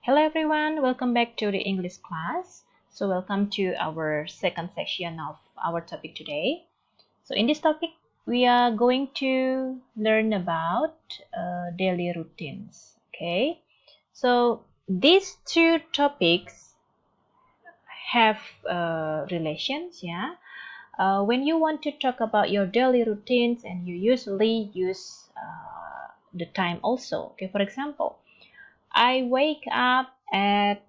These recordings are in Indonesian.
Hello everyone, welcome back to the English class. So welcome to our second section of our topic today. So in this topic, we are going to learn about daily routines. Okay, so these two topics have relations, yeah. When you want to talk about your daily routines and you usually use the time also. Okay, for example, I wake up at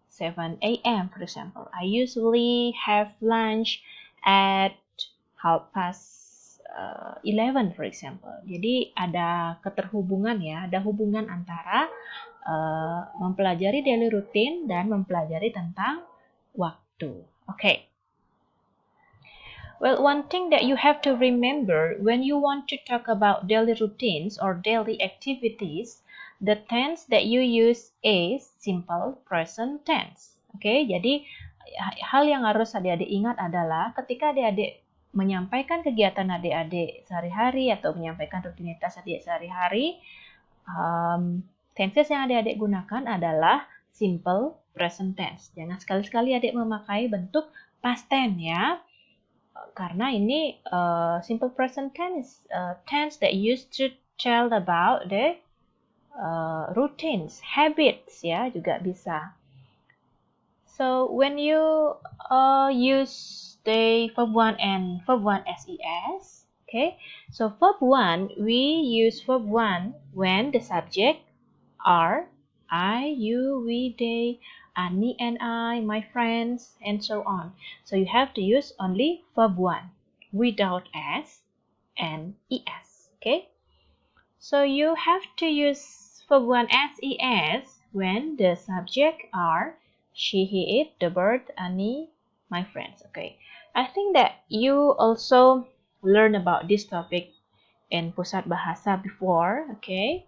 7 a.m. for example. I usually have lunch at 11 for example. Jadi ada keterhubungan ya, ada hubungan antara mempelajari daily routine dan mempelajari tentang waktu. Okay. Well, one thing that you have to remember when you want to talk about daily routines or daily activities, the tense that you use is simple present tense. Oke, jadi hal yang harus adik-adik ingat adalah ketika adik-adik menyampaikan kegiatan adik-adik sehari-hari atau menyampaikan rutinitas adik sehari-hari, tenses yang adik-adik gunakan adalah simple present tense. Jangan sekali-sekali adik memakai bentuk past tense ya. Karena ini simple present tense tense that used to tell about the routines, habits ya juga bisa. So when you use the verb 1 and verb 1 SES, okay? So verb 1 we use verb 1 when the subject are I, you, we, they, Annie and I, my friends, and so on. So you have to use only verb 1 without S and ES. Okay? So you have to use verb 1 SES when the subject are she, he, it, the bird, Annie, my friends. Okay. I think that you also learn about this topic in Pusat Bahasa before. Okay.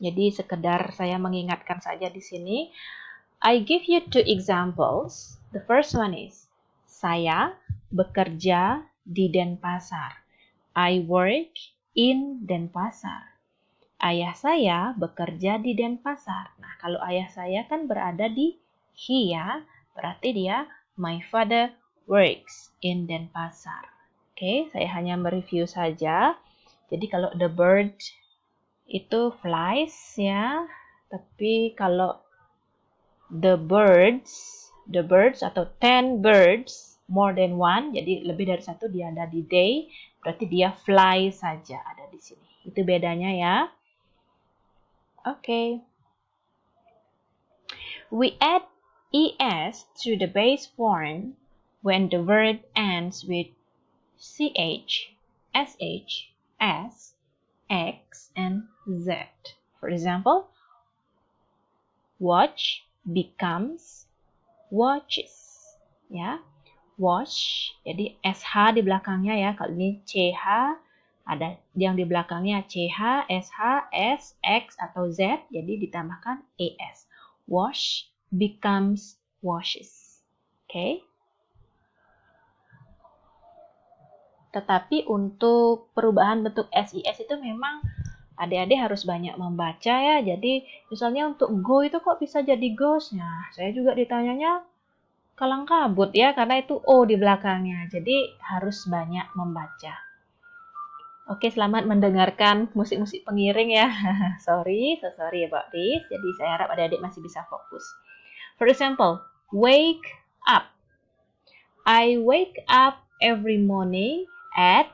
Jadi sekedar saya mengingatkan saja di sini. I give you two examples. The first one is saya bekerja di Denpasar. I work in Denpasar. Ayah saya bekerja di Denpasar. Nah, kalau ayah saya kan berada di he ya, berarti dia my father works in Denpasar. Oke, saya hanya mereview saja. Jadi kalau the bird itu flies ya, tapi kalau the birds atau 10 birds more than one, jadi lebih dari satu dia ada di day, berarti dia fly saja ada di sini. Itu bedanya ya. Okay. We add es to the base form when the word ends with ch, sh, s, x, and z. For example, watch becomes watches. Ya, watch. Jadi sh di belakangnya ya. Kalau ini ch ada yang di belakangnya ch, sh, s, x atau z. Jadi ditambahkan es. Wash becomes washes. Oke. Tetapi untuk perubahan bentuk SIS itu memang adik-adik harus banyak membaca ya. Jadi misalnya untuk go itu kok bisa jadi goes? Nah, saya juga ditanyanya kalang kabut ya karena itu O di belakangnya. Jadi harus banyak membaca. Oke, selamat mendengarkan musik-musik pengiring ya. sorry about this. Jadi saya harap adik-adik masih bisa fokus. For example, wake up. I wake up every morning at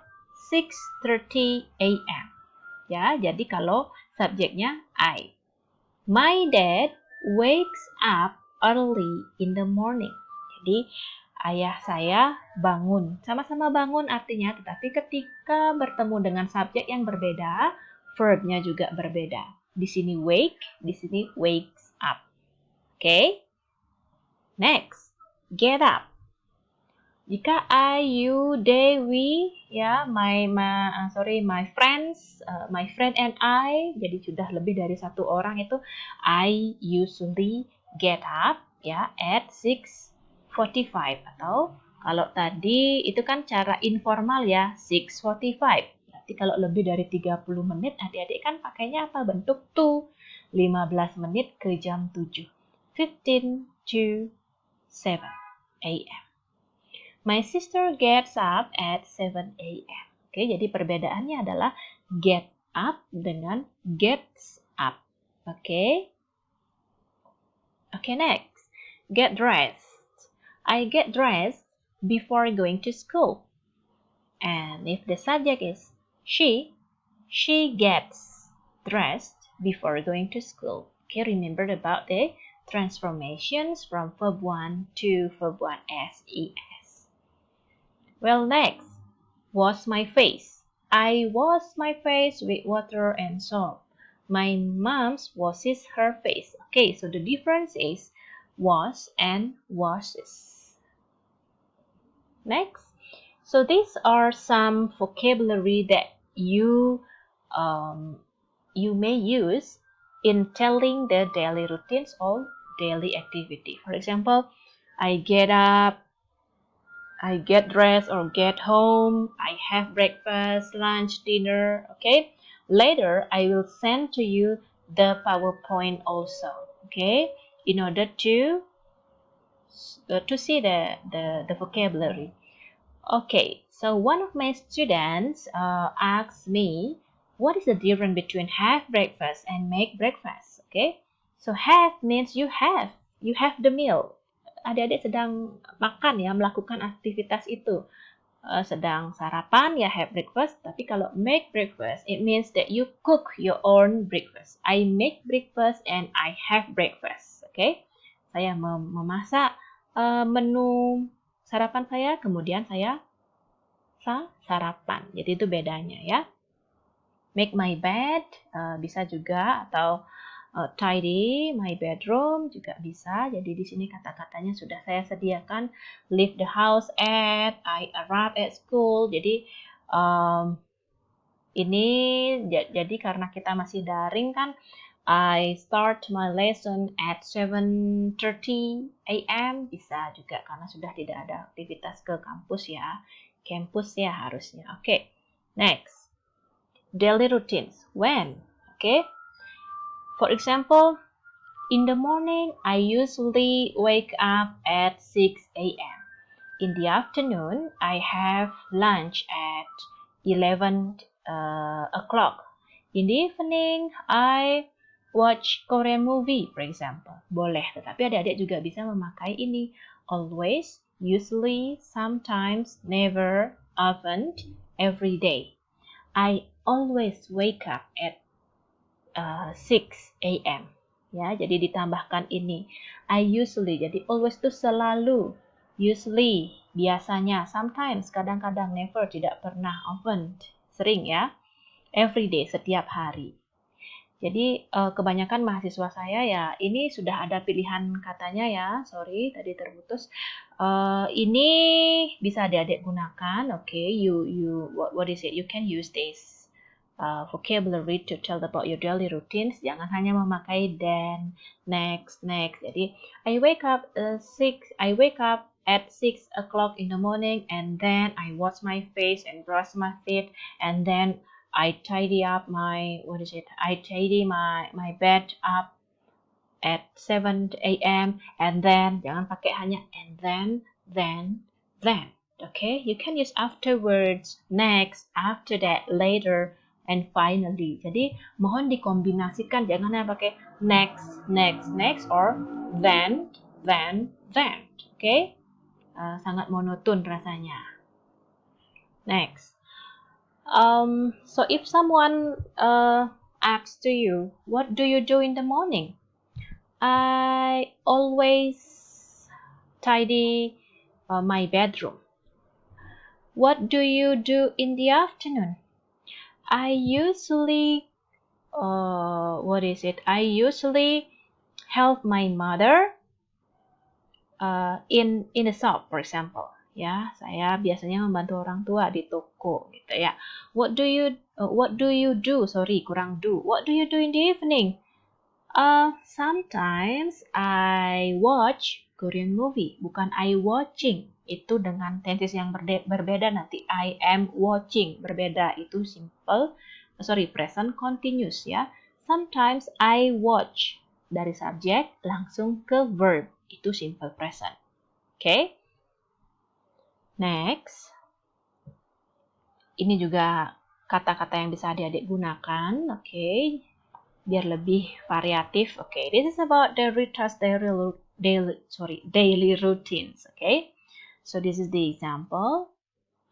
6:30 a.m. Ya, jadi kalau subjeknya I. My dad wakes up early in the morning. Jadi ayah saya bangun. Sama-sama bangun artinya, tetapi ketika bertemu dengan subjek yang berbeda, verbnya juga berbeda. Di sini wake, di sini wakes up. Okay? Next, get up. Jika I, you, they, we, ya, my friends, my friend and I, jadi sudah lebih dari satu orang itu, I usually get up, ya, at 6:45 atau kalau tadi itu kan cara informal ya, 6:45. Berarti kalau lebih dari 30 menit, adik-adik kan pakainya apa? Bentuk to. 15 menit ke jam 7. 15 to 7 a.m. My sister gets up at 7 a.m. Oke, jadi perbedaannya adalah get up dengan gets up. Oke. Okay, next. Get dressed. I get dressed before going to school. And if the subject is she gets dressed before going to school. Okay, remember about the transformations from verb 1 to verb 1 SES. Well, next, wash my face. I wash my face with water and soap. My mom washes her face. Okay, so the difference is wash and washes. Next, so these are some vocabulary that you may use in telling the daily routines or daily activity. For example, I get up, I get dressed or get home, I have breakfast, lunch, dinner, okay? Later, I will send to you the PowerPoint also, okay? In order to see the vocabulary. Okay, so one of my students asked me, what is the difference between have breakfast and make breakfast? Okay, so have means you have the meal. Adik-adik sedang makan ya, melakukan aktivitas itu. Sedang sarapan ya have breakfast, tapi kalau make breakfast, it means that you cook your own breakfast. I make breakfast and I have breakfast. Okay, saya memasak menu sarapan saya, kemudian saya sarapan. Jadi itu bedanya ya. Make my bed bisa juga, atau tidy my bedroom juga bisa. Jadi di sini kata-katanya sudah saya sediakan. Leave the house at, I arrive at school. Jadi ini jadi karena kita masih daring kan, I start my lesson at 7:30 a.m. bisa juga karena sudah tidak ada aktivitas ke kampus ya. Campus ya harusnya. Okay. Next. Daily routines. When? Okay. For example, in the morning, I usually wake up at 6 a.m. In the afternoon, I have lunch at 11 o'clock. In the evening, I watch Korean movie, for example. Boleh, tetapi adik-adik juga bisa memakai ini. Always, usually, sometimes, never, often, every day. I always wake up at 6 a.m. Ya, jadi ditambahkan ini. I usually, jadi always itu selalu. Usually, biasanya. Sometimes, kadang-kadang, never, tidak pernah, often, sering ya. Every day, setiap hari. Jadi kebanyakan mahasiswa saya ya ini sudah ada pilihan katanya ya, sorry tadi terputus. Ini bisa adik-adik gunakan, okay? What is it? You can use this vocabulary to tell about your daily routines. Jangan hanya memakai then, next. Jadi I wake up at 6 o'clock in the morning, and then I wash my face and brush my teeth, and then I tidy up my bed up at 7 a.m. and then, jangan pakai hanya and then. Okay, you can use afterwards, next, after that, later, and finally. Jadi mohon dikombinasikan, jangan hanya pakai next or then. Okay, sangat monoton rasanya. Next. So if someone asks to you, what do you do in the morning? I always tidy my bedroom. What do you do in the afternoon? I usually help my mother in the shop, for example. Ya, saya biasanya membantu orang tua di toko gitu ya. What do you do? Sorry, kurang do. What do you do in the evening? Sometimes I watch Korean movie, bukan I watching. Itu dengan tenses yang berbeda nanti. I am watching berbeda, itu present continuous ya. Sometimes I watch. Dari subjek langsung ke verb. Itu simple present. Okay? Next. Ini juga kata-kata yang bisa adik-adik gunakan. Okay? Biar lebih variatif. Okay, this is about the Rita's daily routines. Okay, so this is the example.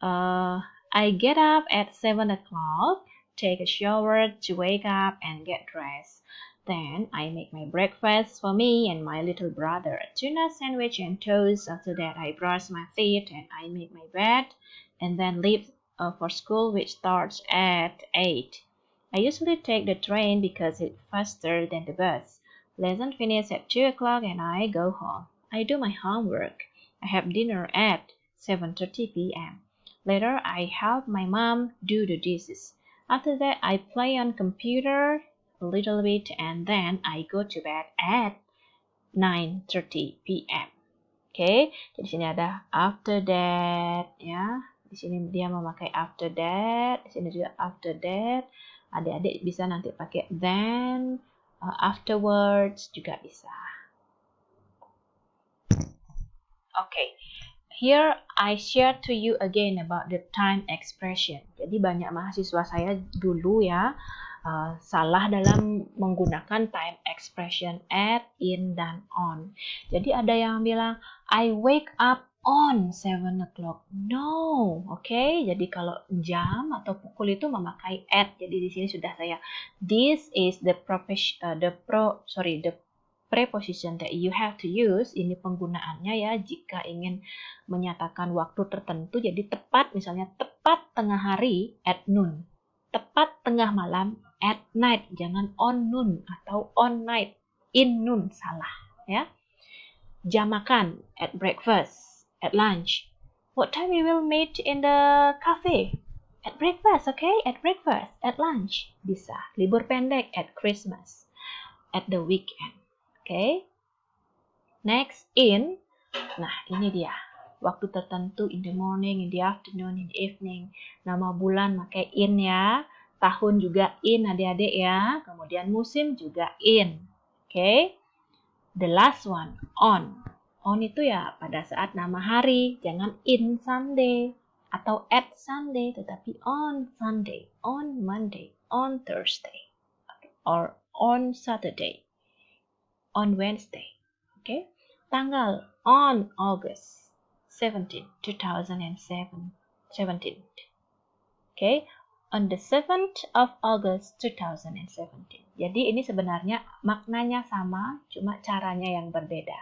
I get up at 7 o'clock, take a shower to wake up and get dressed. Then I make my breakfast for me and my little brother, a tuna sandwich and toast. After that, I brush my teeth and I make my bed, and then leave for school, which starts at 8. I usually take the train because it's faster than the bus. Lesson finishes at 2 o'clock and I go home. I do my homework. I have dinner at 7:30 p.m. Later, I help my mom do the dishes. After that, I play on computer a little bit and then I go to bed at 9:30 p.m. Okay, jadi sini ada after that ya. Di sini dia memakai after that, di sini juga after that. Adik-adik bisa nanti pakai then, afterwards juga bisa. Okay, here I share to you again about the time expression. Jadi banyak mahasiswa saya dulu ya salah dalam menggunakan time expression at, in, dan on. Jadi ada yang bilang I wake up on 7 o'clock. No, okay? Jadi kalau jam atau pukul itu memakai at. Jadi di sini sudah saya. This is the preposition that you have to use. Ini penggunaannya ya jika ingin menyatakan waktu tertentu. Jadi tepat, misalnya tepat tengah hari at noon. Tepat tengah malam at night. Jangan on noon atau on night. In noon salah ya. Jam makan at breakfast. At lunch. What time we will meet in the cafe? At breakfast, okay? At breakfast. At lunch. Bisa. Libur pendek at Christmas. At the weekend. Okay? Next, in. Nah, ini dia. Waktu tertentu in the morning, in the afternoon, in the evening. Nama bulan pakai in ya. Tahun juga in adik-adik ya. Kemudian musim juga in. Okay? The last one, on. On itu ya pada saat nama hari, jangan in Sunday atau at Sunday, tetapi on Sunday, on Monday, on Thursday, or on Saturday, on Wednesday. Okay? Tanggal on August 17, 2007. Okay? On the 7th of August 2017. Jadi ini sebenarnya maknanya sama, cuma caranya yang berbeda.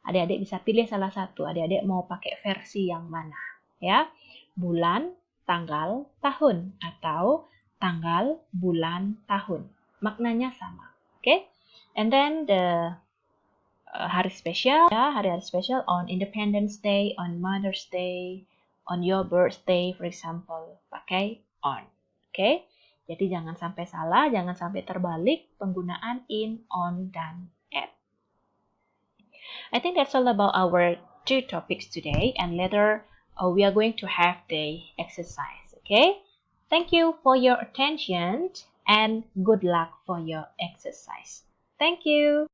Adik-adik bisa pilih salah satu. Adik-adik mau pakai versi yang mana? Ya, bulan, tanggal, tahun, atau tanggal, bulan, tahun. Maknanya sama. Okay? And then the hari spesial, ya, hari-hari spesial on Independence Day, on Mother's Day, on your birthday, for example, pakai on. Okay? Jadi jangan sampai salah, jangan sampai terbalik penggunaan in, on, dan at. I think that's all about our 2 topics today, and later we are going to have the exercise. Okay? Thank you for your attention and good luck for your exercise. Thank you.